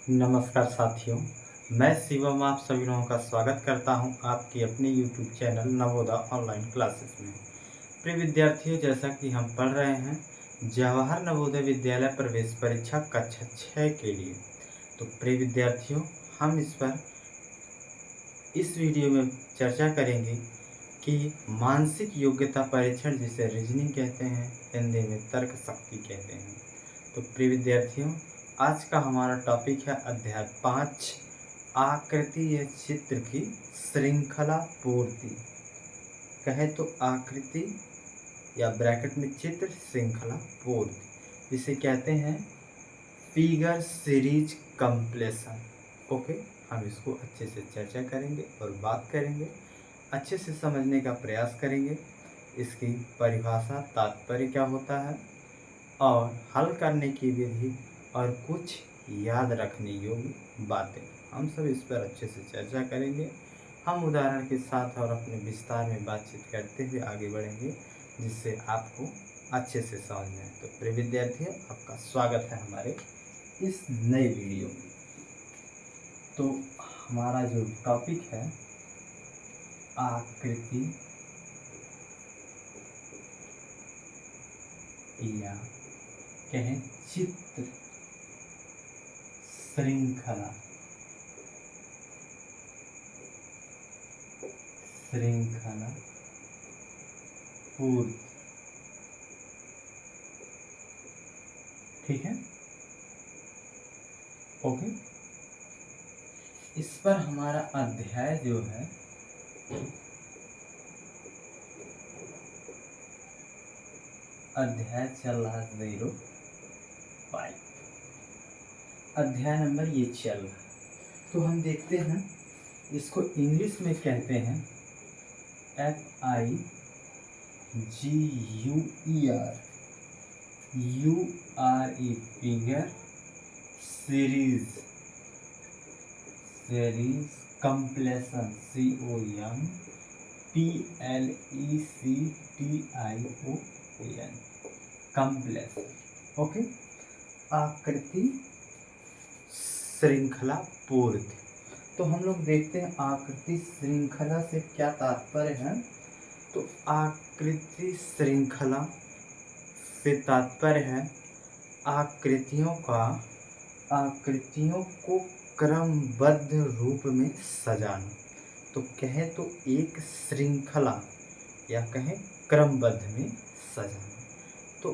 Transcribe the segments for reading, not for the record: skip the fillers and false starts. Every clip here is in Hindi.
नमस्कार साथियों, मैं शिवम आप सभी लोगों का स्वागत करता हूं आपकी अपने YouTube channel Navodaya online classes में। प्रिय विद्यार्थियों, जैसा कि हम पढ़ रहे हैं जवाहर नवोदय विद्यालय प्रवेश परीक्षा कक्षा 6 के लिए। तो प्रिय विद्यार्थियों, हम इस वीडियो में चर्चा करेंगे कि मानसिक योग्यता परीक्षण, जिसे रीजनिंग कहते हैं, हिंदी में तर्क शक्ति कहते हैं। तो प्रिय विद्यार्थियों, आज का हमारा टॉपिक है अध्याय 5, आकृति या चित्र की श्रृंखला पूर्ति। कहे तो आकृति या ब्रैकेट में चित्र श्रृंखला पूर्ति, जिसे कहते हैं फिगर सीरीज कंप्लीशन। ओके, हम इसको अच्छे से चर्चा करेंगे और बात करेंगे, अच्छे से समझने का प्रयास करेंगे। इसकी परिभाषा, तात्पर्य क्या होता है और हल करने की विधि और कुछ याद रखने योग्य बातें, हम सब इस पर अच्छे से चर्चा करेंगे। हम उदाहरण के साथ और अपने विस्तार में बातचीत करते हुए आगे बढ़ेंगे, जिससे आपको अच्छे से समझ में आए। तो प्रिय विद्यार्थियों, आपका स्वागत है हमारे इस नए वीडियो में। तो हमारा जो टॉपिक है आकृति या कहें चित्र श्रृंखला पूर्ति। ठीक है, ओके। इस पर हमारा अध्याय जो है अध्याय चल रहा 05, अध्याय नंबर ये चल रहा है। तो हम देखते हैं, इसको इंग्लिश में कहते हैं FIGUER figure series completion COMPLECTION completion. Okay, आकृति श्रृंखला पूर्ति। तो हम लोग देखते हैं आकृति श्रृंखला से क्या तात्पर्य है। तो आकृति श्रृंखला से तात्पर्य है आकृतियों को क्रमबद्ध रूप में सजाना। तो कहें तो एक श्रृंखला या कहें क्रमबद्ध में सजाना। तो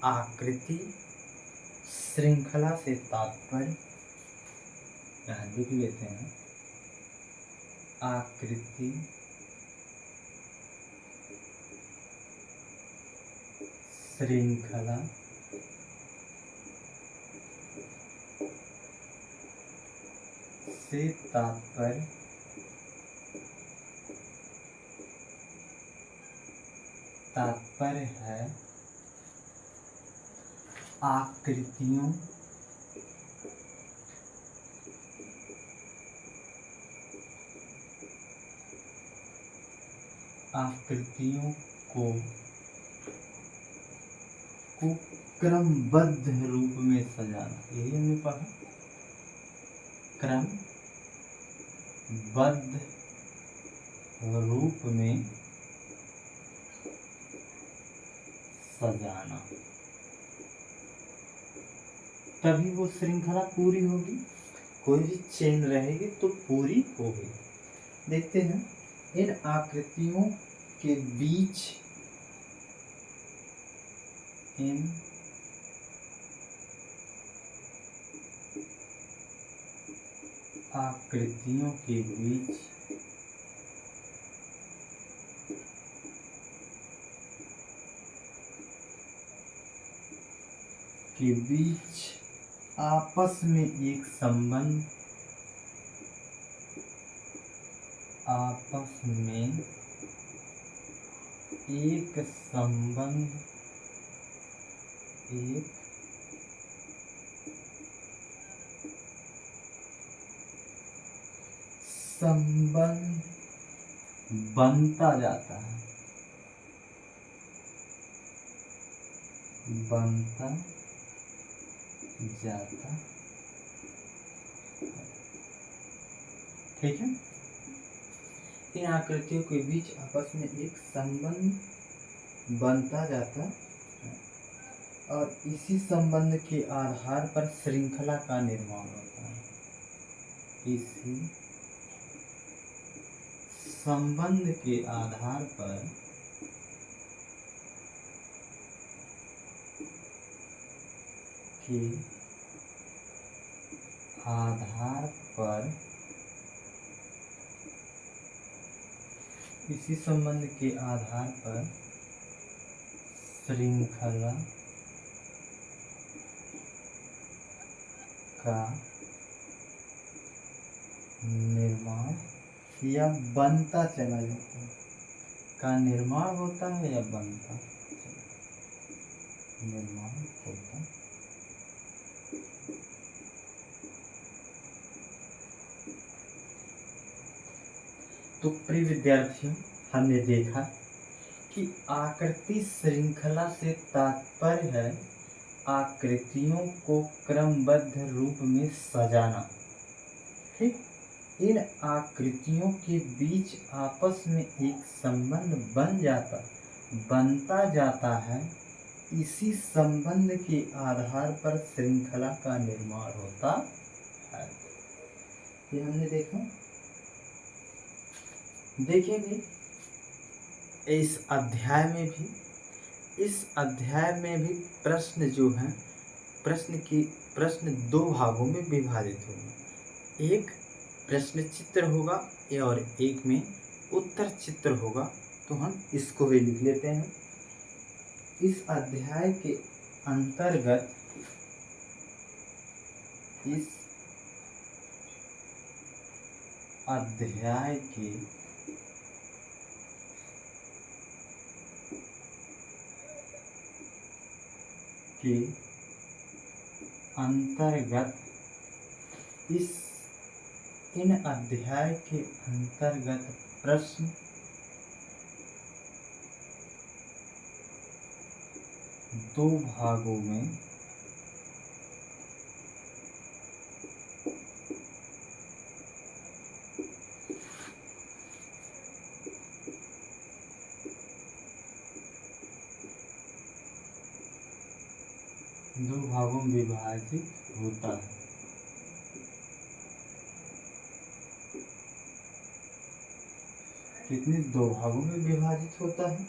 आकृति श्रृंखला से तात्पर्य, यहाँ लिख लेते हैं, आकृति श्रृंखला से तात्पर्य है आकृतियों को क्रमबद्ध रूप में सजाना। यही हमने पढ़ा, क्रमबद्ध रूप में सजाना, तभी वो श्रृंखला पूरी होगी। कोई भी चेन रहेगी तो पूरी होगी। देखते हैं, इन आकृतियों के बीच आपस में एक संबंध बनता जाता है, ठीक है। इन आकृतियों के बीच आपस में एक संबंध बनता जाता है और इसी संबंध के आधार पर श्रृंखला का निर्माण होता है। इसी संबंध के आधार पर के आधार पर इसी संबंध के आधार पर श्रृंखला का निर्माण या बनता चला जाता है। का निर्माण होता है या बनता निर्माण होता। तो प्रिय विद्यार्थियों, हमने देखा कि आकृति श्रृंखला से तात्पर्य है आकृतियों को क्रमबद्ध रूप में सजाना। ठीक, इन आकृतियों के बीच आपस में एक संबंध बनता जाता है। इसी संबंध के आधार पर श्रृंखला का निर्माण होता है। ये हमने देखा। देखेंगे इस अध्याय में भी प्रश्न जो है, प्रश्न दो भागों में विभाजित होगा। एक प्रश्न चित्र होगा और एक में उत्तर चित्र होगा। तो हम इसको भी लिख लेते हैं। इस अध्याय के अंतर्गत इस अध्याय के अंतर्गत इन अध्याय के अंतर्गत प्रश्न दो भागों में विभाजित होता है। कितने दो भागों में विभाजित होता है,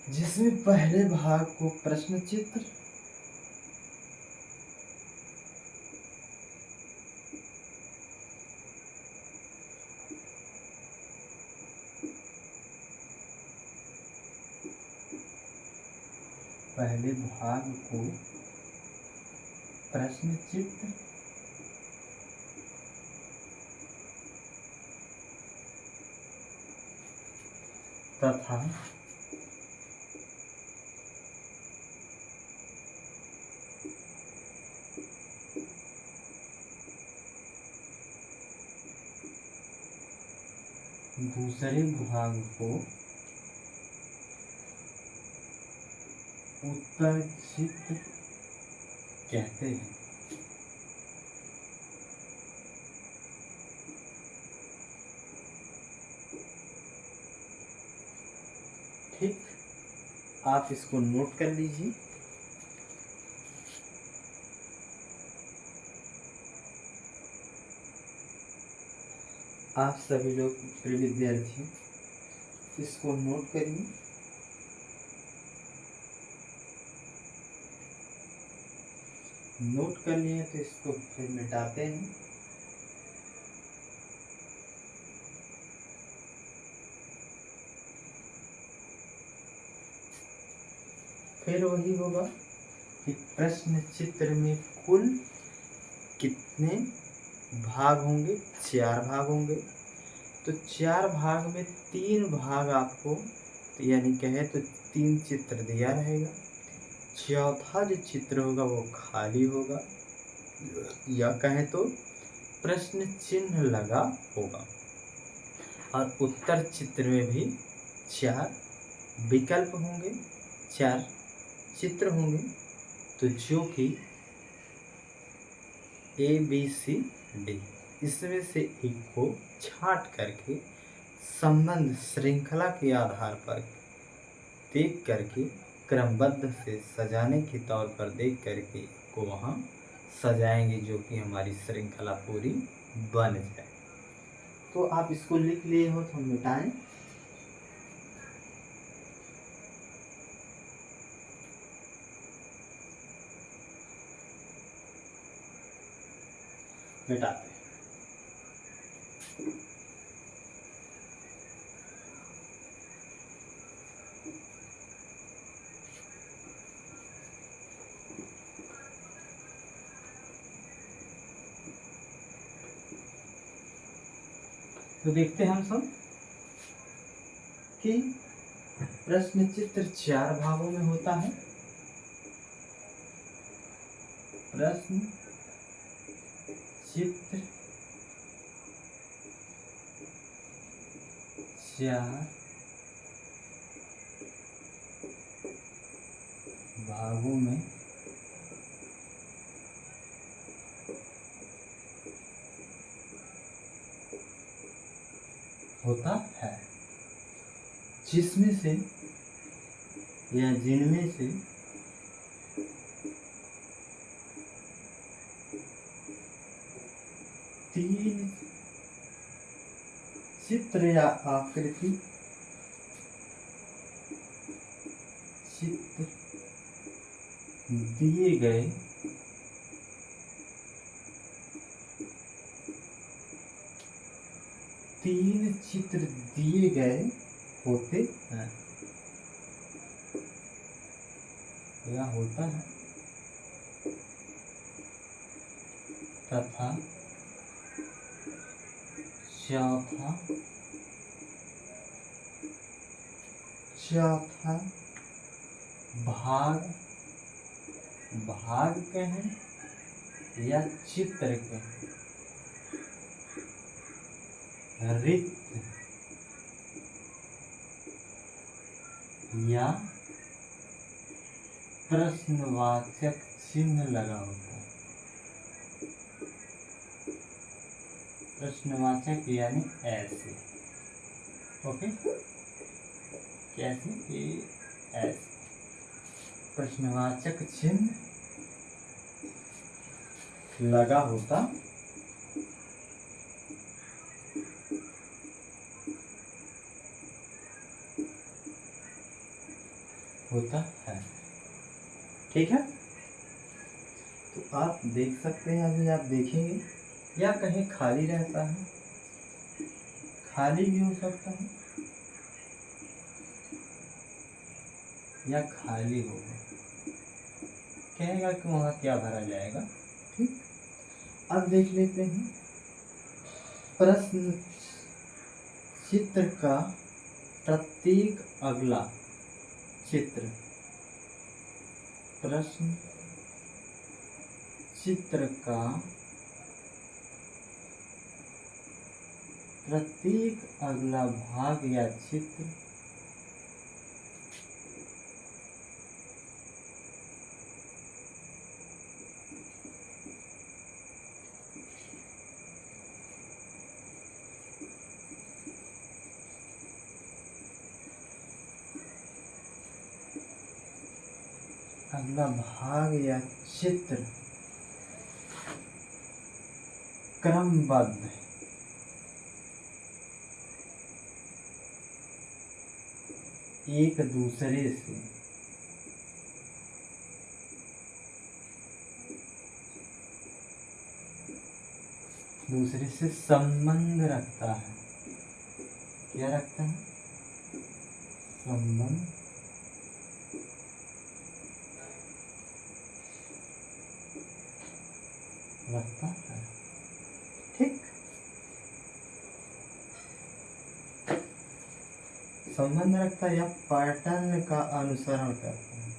जिसमें पहले भाग को प्रश्न चित्र तथा दूसरे भाग को उत्तर चित्र कहते हैं। ठीक, आप इसको नोट कर लीजिए। आप सभी लोग प्रिय विद्यार्थी इसको नोट करिए। नोट कर लिए तो इसको फिर मिटाते हैं। फिर वही होगा कि प्रश्न चित्र में कुल कितने भाग होंगे? 4 भाग होंगे। तो 4 भाग में 3 भाग आपको यानी कहे तो 3 चित्र दिया रहेगा। चौथा जो चित्र होगा वो खाली होगा, या कहें तो प्रश्न चिन्ह लगा होगा। और उत्तर चित्र में भी 4 विकल्प होंगे, 4 चित्र होंगे। तो जो कि ABCD, इसमें से एक को छांट करके संबंध श्रृंखला के आधार पर देख करके क्रमबद्ध से सजाने के तौर पर देख करके को वहाँ सजाएंगे, जो कि हमारी श्रृंखला पूरी बन जाए। तो आप इसको लिख लिए हो तो मिटाएं। मिटाते हैं। तो देखते हैं हम सब कि प्रश्न चित्र 4 भागों में होता है। प्रश्न चित्र 4 भागों में होता है, जिसमें से या जिनमें से तीन चित्र या आकृति चित्र दिए गए तीन चित्र दिए गए होते हैं या होता है तथा चौथा भाग कहें या चित्र कहें रिक्त या प्रश्नवाचक चिन्ह लगा होता है। प्रश्नवाचक यानी ऐसे, ओके, कैसे कि ऐसे प्रश्नवाचक चिन्ह लगा होता है। ठीक है, तो आप देख सकते हैं, अभी आप देखेंगे या कहीं खाली रहता है, खाली भी हो सकता है या खाली होगा, कहेगा कि वहाँ क्या भरा जाएगा। ठीक, अब देख लेते हैं प्रश्न चित्र का प्रत्येक अगला चित्र, प्रश्न चित्र का प्रत्येक अगला भाग या चित्र अगला भाग या चित्र क्रमबद्ध एक दूसरे से संबंध रखता है। क्या रखता है? संबंध रखता है। ठीक, संबंध रखता है या पैटर्न का अनुसरण करता है।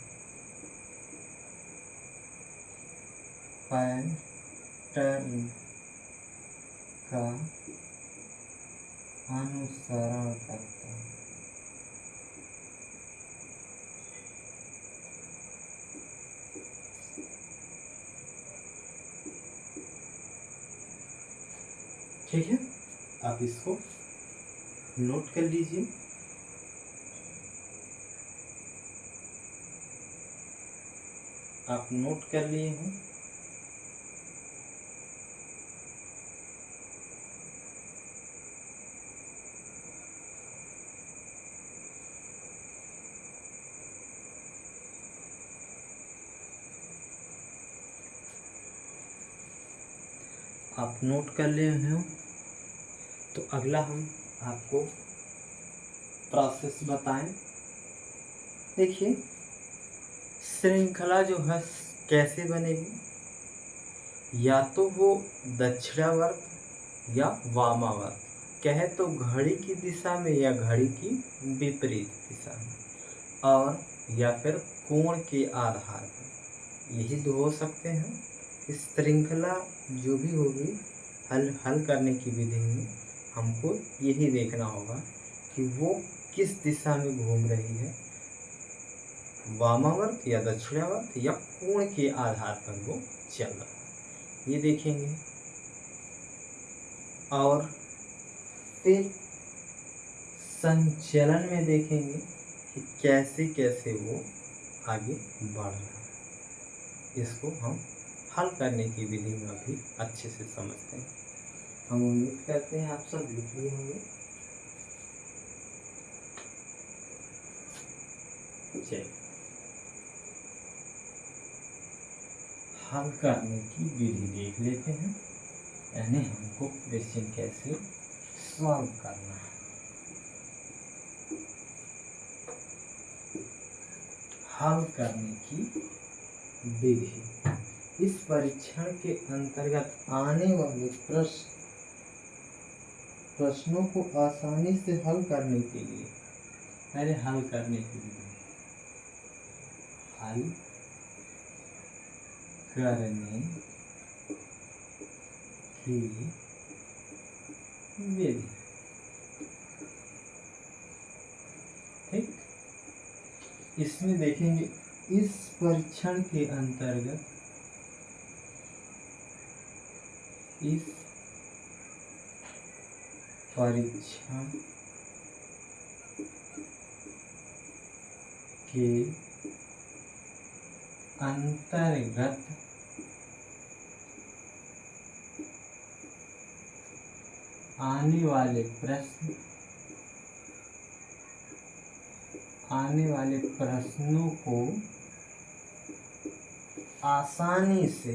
पैटर्न का अनुसरण करता है। ठीक है, आप इसको नोट कर लीजिए। आप नोट कर लिए हैं। आप नोट कर लिए हो तो अगला हम आपको प्रोसेस बताएं। देखिए, श्रृंखला जो है कैसे बनेगी, या तो वो दक्षिणावर्त या वामावर्त, कहे तो घड़ी की दिशा में या घड़ी की विपरीत दिशा में, और या फिर कोण के आधार पर। यही दो हो सकते हैं। इस श्रृंखला जो भी होगी हल करने की विधि में हमको यही देखना होगा कि वो किस दिशा में घूम रही है, वामावर्त या दक्षिणावर्त या कोण के आधार पर वो चल रहा है, ये देखेंगे। और फिर संचलन में देखेंगे कि कैसे कैसे वो आगे बढ़ रहा है। इसको हम हल करने की विधि में अभी अच्छे से समझते हैं। हम उम्मीद करते हैं आप सब लिख लिए होंगे। चलिए, हल करने की विधि देख लेते हैं, यानी हमको क्वेश्चन कैसे सॉल्व करना है। हल करने की विधि, इस परीक्षण के अंतर्गत आने वाले प्रश्नों को आसानी से हल करने के लिए, पहले हल करने की विधि, हल करने की विधि, ठीक। इसमें देखेंगे इस परीक्षण के अंतर्गत, इस परीक्षण के अंतर्गत आने वाले प्रश्नों को आसानी से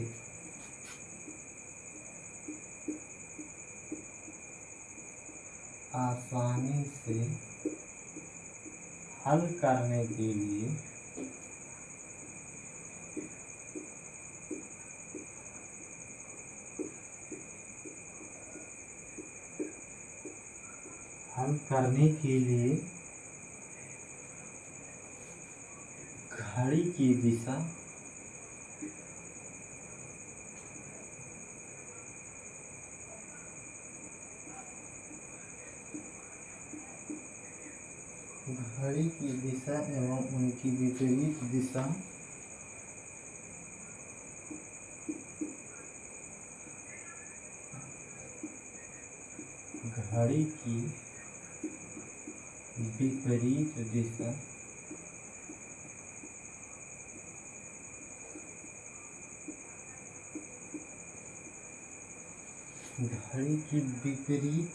हल करने के लिए घड़ी की दिशा, घड़ी की दिशा एवं उनकी विपरीत दिशा, घड़ी की विपरीत दिशा, घड़ी की विपरीत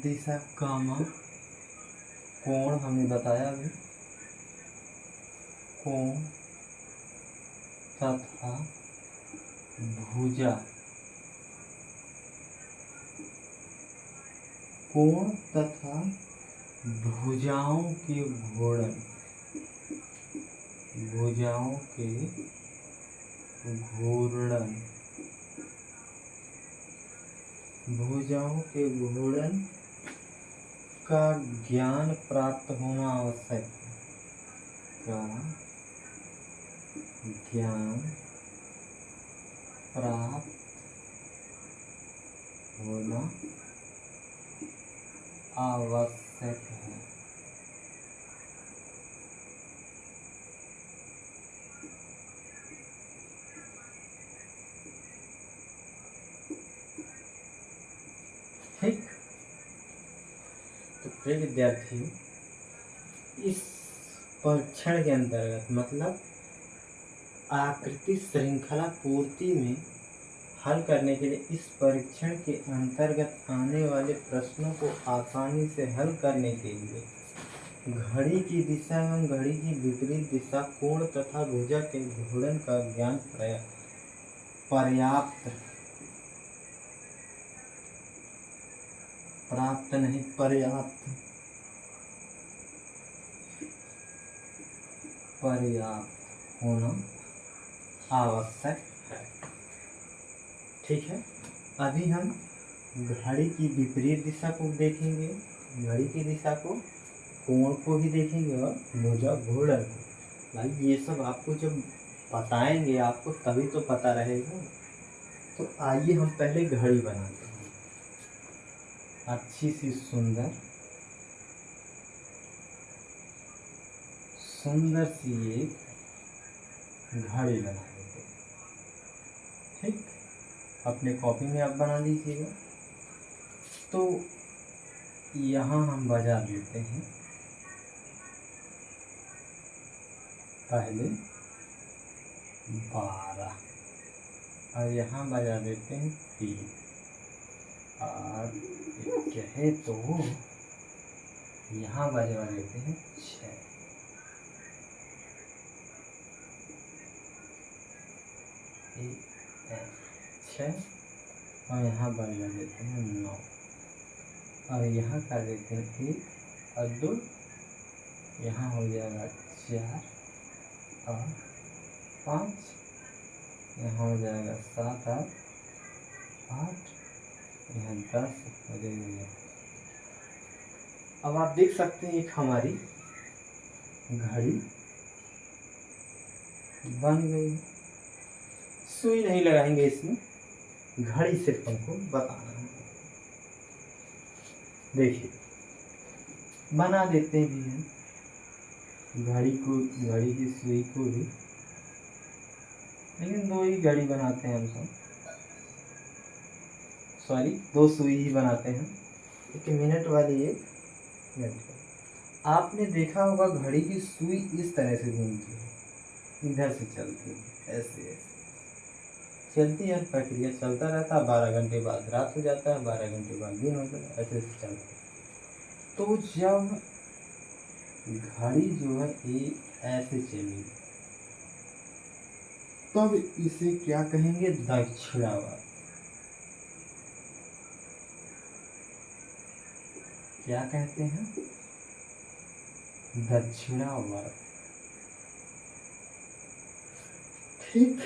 दिशा कामा कोण, हमने बताया अभी, कोण तथा भुजा, कोण तथा भुजाओं के घूर्णन, भुजाओं के घूर्णन, भुजाओं के घूर्णन का ज्ञान प्राप्त होना आवश्यक है, का ज्ञान प्राप्त होना आवश्यक है। प्रिय विद्यार्थियों, इस परीक्षण के अंतर्गत मतलब आकृति श्रृंखला पूर्ति में हल करने के लिए इस परीक्षण के अंतर्गत आने वाले प्रश्नों को आसानी से हल करने के लिए घड़ी की दिशा एवं घड़ी की विपरीत दिशा, कोण तथा भुजा के घूर्णन का ज्ञान पर्याप्त प्राप्त नहीं पर्याप्त होना आवश्यक है। ठीक है, अभी हम घड़ी की विपरीत दिशा को देखेंगे, घड़ी की दिशा को, कोण को भी देखेंगे और भुजा घूर्णन को। भाई ये सब आपको जब बताएंगे आपको तभी तो पता रहेगा। तो आइए हम पहले घड़ी बनाते हैं, अच्छी सी सुंदर सी एक घड़ी बना देते हैं। ठीक, अपने कॉपी में आप बना लीजिएगा। तो यहाँ हम बजा देते हैं पहले 12 और यहाँ बजा देते हैं 3 और कहे तो यहाँ बजा देते हैं 6 और यहाँ बजा देते हैं 9 और यहाँ कर देते हैं 1 और 2, यहाँ हो जाएगा 4 और 5, यहाँ हो जाएगा 7 और 8, यहाँ 10 हो जाएगा। अब आप देख सकते हैं एक हमारी घड़ी बन गई। सुई नहीं लगाएंगे इसमें, घड़ी सिर्फ हमको बताना है। देखिए बना देते भी हैं घड़ी को, घड़ी की सुई को भी, लेकिन 2 ही घड़ी बनाते हैं हम सब, सॉरी 2 सुई ही बनाते हैं। 1 मिनट वाली, 1 मिनट। आपने देखा होगा घड़ी की सुई इस तरह से घूमती है, इधर से चलती है, ऐसे ऐसे चलती है, प्रक्रिया चलता रहता है। 12 घंटे बाद रात हो जाता है, 12 घंटे बाद दिन हो जाता है, ऐसे चलता है। तो जब घड़ी जो है ये ऐसे चलेगी तब इसे क्या कहेंगे? दक्षिणावर्त। क्या कहते हैं? दक्षिणावर्त। ठीक,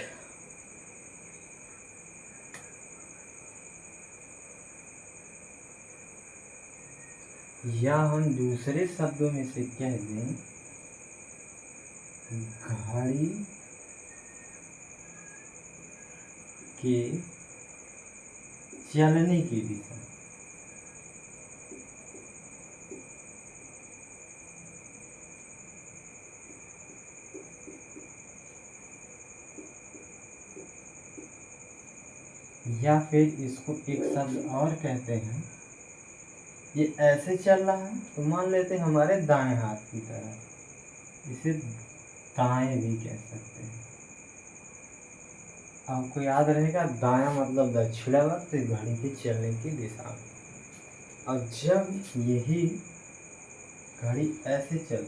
या हम दूसरे शब्दों में से कह दें घड़ी के चलने की दिशा। या फिर इसको एक शब्द और कहते हैं, ये ऐसे चल रहा है तो मान लेते हैं हमारे दाएं हाथ की तरह, इसे दाएं भी कह सकते हैं। आपको याद रहेगा दायां मतलब दक्षिणावर्त, घड़ी के चलने की दिशा में। और जब यही घड़ी ऐसे चल,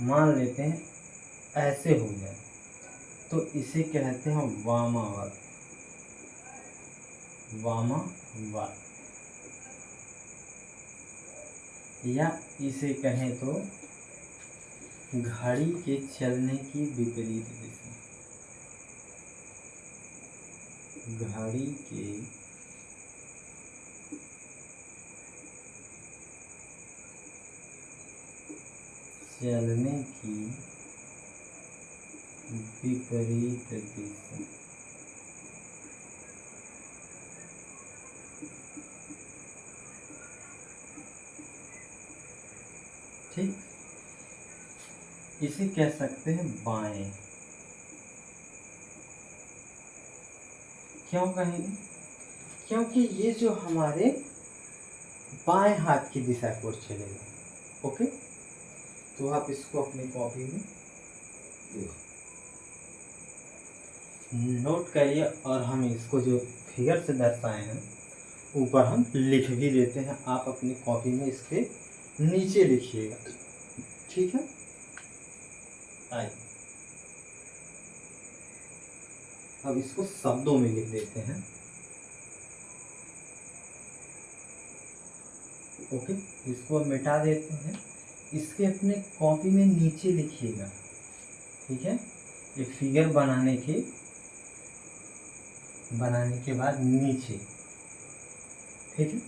मान लेते हैं ऐसे हो जाए, तो इसे कहते हैं वामावर्त। वामावर्त, या इसे कहें तो घड़ी के चलने की विपरीत दिशा। घड़ी के चलने की विपरीत दिशा। ठीक, इसे कह सकते हैं बाएं। क्यों कहेंगे? क्योंकि ये जो हमारे बाएं हाथ की दिशा की ओर चलेगा, ओके, तो आप इसको अपनी कॉपी में नोट करिए, और हम इसको जो फिगर से दर्शाए हैं ऊपर हम लिख भी देते हैं, आप अपनी कॉपी में इसके नीचे लिखिएगा, ठीक है। आइए अब इसको शब्दों में लिख देते हैं। ओके, इसको मिटा देते हैं, इसके अपने कॉपी में नीचे लिखिएगा, ठीक है। एक फिगर बनाने के बाद नीचे, ठीक है।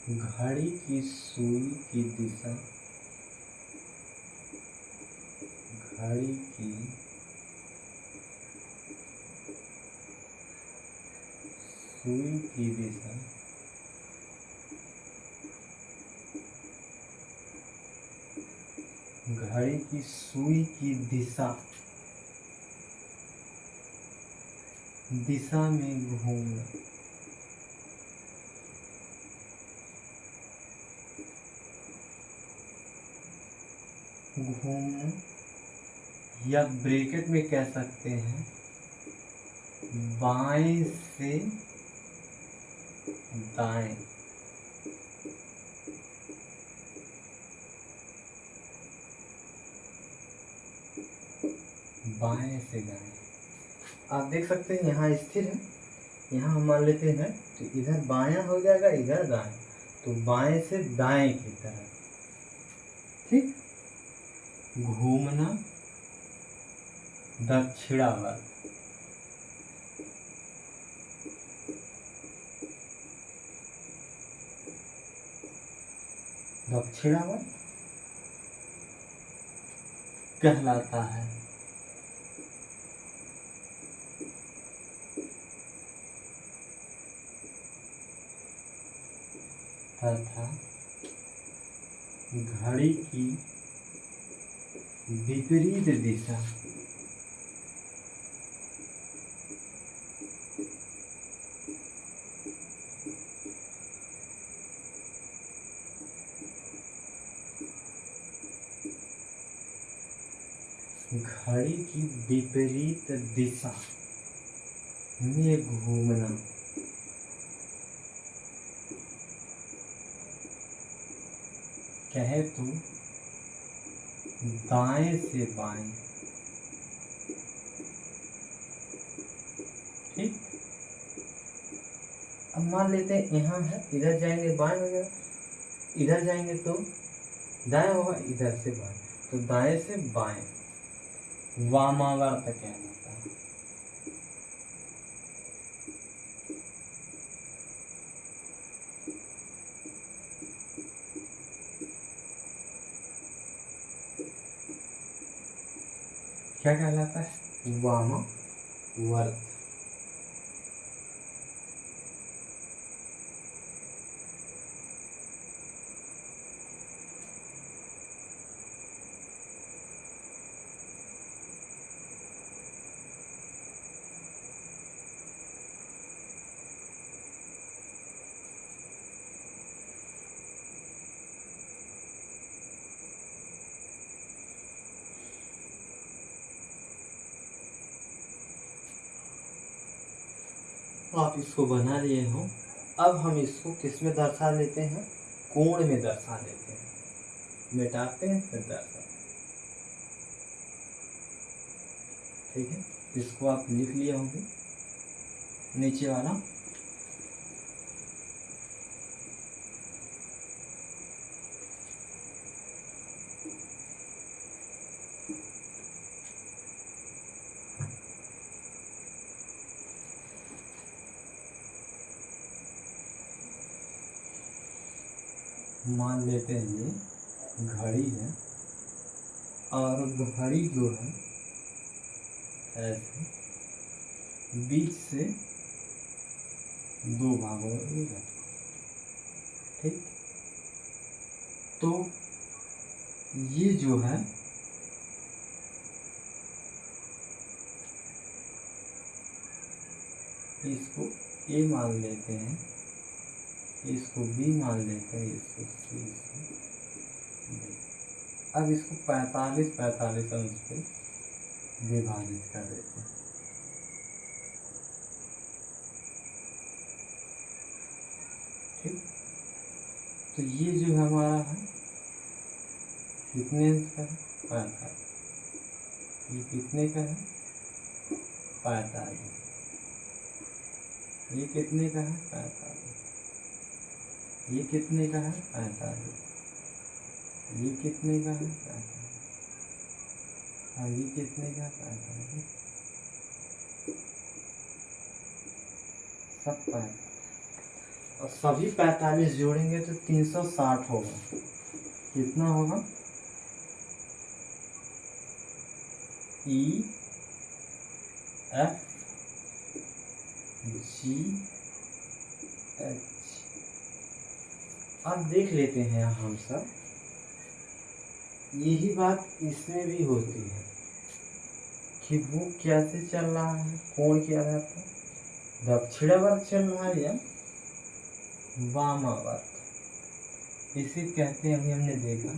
घड़ी की सुई की दिशा, घड़ी की सुई की दिशा घड़ी की सुई की दिशा में घूमना, घूमना, या ब्रैकेट में कह सकते हैं बाएं से दाएं, बाएं से दाएं। आप देख सकते हैं यहाँ स्थिर है, यहाँ हम मान लेते हैं तो इधर बायां हो जाएगा, इधर दाएं, तो बाएं से दाएं की तरफ, ठीक। घूमना दक्षिणावर्त, दक्षिणावर्त कहलाता है। तथा घड़ी की विपरीत दिशा, घड़ी की विपरीत दिशा में घूमना, कहे तो दाएं से बाएं, ठीक। अब मान लेते हैं यहाँ है, इधर जाएंगे बाएं हो जाएगा, इधर जाएंगे तो दाएं होगा, इधर से बाएं, तो दाएं से बाएं वामावर्त कहलाता है। क्या कहलाता है? वामावर्त। आप इसको बना लिए हो, अब हम इसको किस में दर्शा लेते हैं? कोण में दर्शा लेते हैं, मिटाते हैं फिर दर्शाते हैं, ठीक है। इसको आप लिख लिए होंगे नीचे वाला। मान लेते हैं ये घड़ी है, और घड़ी जो है ऐसे बीच से दो भागों में विभाजित, ठीक। तो ये जो है इसको ए मान लेते हैं, इसको बी मान लेते हैं, इसको सी, इसको डी। अब इसको 45 अंश पे विभाजित कर देते हैं। ठीक, तो ये जो हमारा है कितने अंश का है? 45। ये कितने का है? 45। ये कितने का है? 45। ये कितने का है? 45। ये कितने का है? 45। और ये कितने का? 45। सब 45 और सभी 45 जोड़ेंगे तो 360 होगा। कितना होगा? E F G H. अब देख लेते हैं हम सब, यही बात इसमें भी होती है कि वो कैसे चल रहा है, कोण के आधार पर दक्षिणावर्त चल रहा है या वामावर्त। इसे कहते हैं, अभी हमने देखा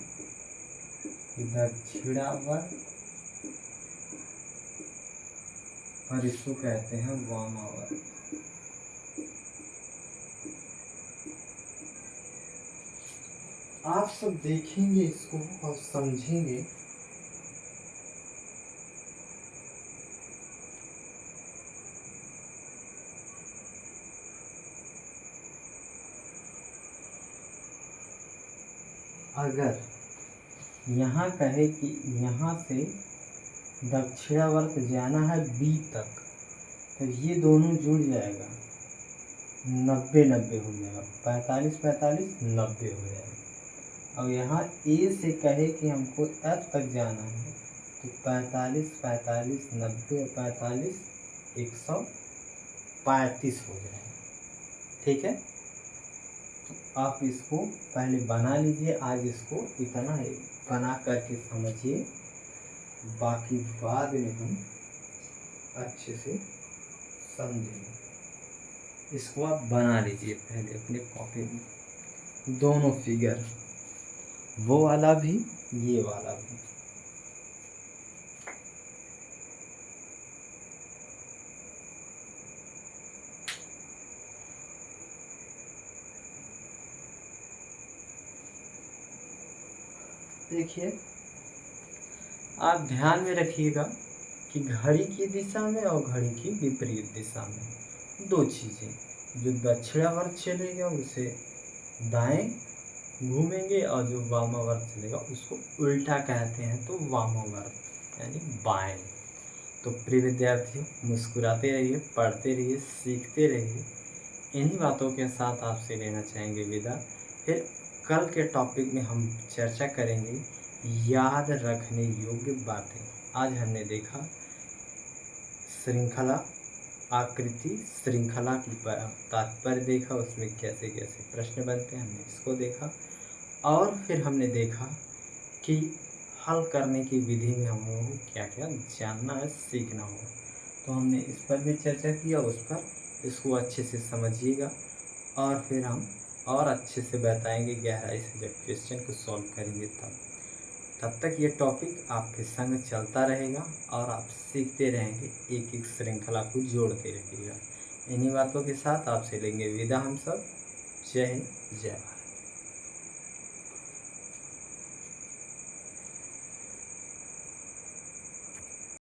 कि दक्षिणावर्त और इसको कहते हैं वामावर्त। आप सब देखेंगे इसको और समझेंगे। अगर यहाँ कहे कि यहाँ से दक्षिणावर्त जाना है बी तक, तो ये दोनों जुड़ जाएगा, 90-90 हो जाएगा, 45-45 90 हो जाएगा। और यहाँ ए से कहे कि हमको एफ तक जाना है, तो 45-45 90 और 45 135 हो जाएगा। ठीक है, तो आप इसको पहले बना लीजिए। आज इसको इतना ही बना करके समझिए, बाकी बाद में हम अच्छे से समझेंगे। इसको आप बना लीजिए पहले अपने कॉपी में, दोनों फिगर, वो वाला भी ये वाला भी। देखिए, आप ध्यान में रखिएगा कि घड़ी की दिशा में और घड़ी की विपरीत दिशा में दो चीज़ें, जो दक्षिणावर्त चलेगा उसे दाएं घूमेंगे और जो वामावर्त चलेगा उसको उल्टा कहते हैं, तो वामावर्त यानी बाएं। तो प्रिय विद्यार्थियों, मुस्कुराते रहिए, पढ़ते रहिए, सीखते रहिए। इन्हीं बातों के साथ आपसे लेना चाहेंगे विदा। फिर कल के टॉपिक में हम चर्चा करेंगे याद रखने योग्य बातें। आज हमने देखा श्रृंखला, आकृति श्रृंखला की तात्पर्य देखा, उसमें कैसे कैसे प्रश्न बनते हैं, हमने इसको देखा। और फिर हमने देखा कि हल करने की विधि में हम लोगों को क्या क्या जानना है, सीखना होगा। तो हमने इस पर भी चर्चा किया, उस पर। इसको अच्छे से समझिएगा और फिर हम और अच्छे से बताएंगे गहराई से जब क्वेश्चन को सॉल्व करेंगे तब तक ये टॉपिक आपके संग चलता रहेगा और आप सीखते रहेंगे, एक एक श्रृंखला को जोड़ते रहिएगा। इन्हीं बातों के साथ आपसे लेंगे विदा हम सब। जय हिंद, जय भारत।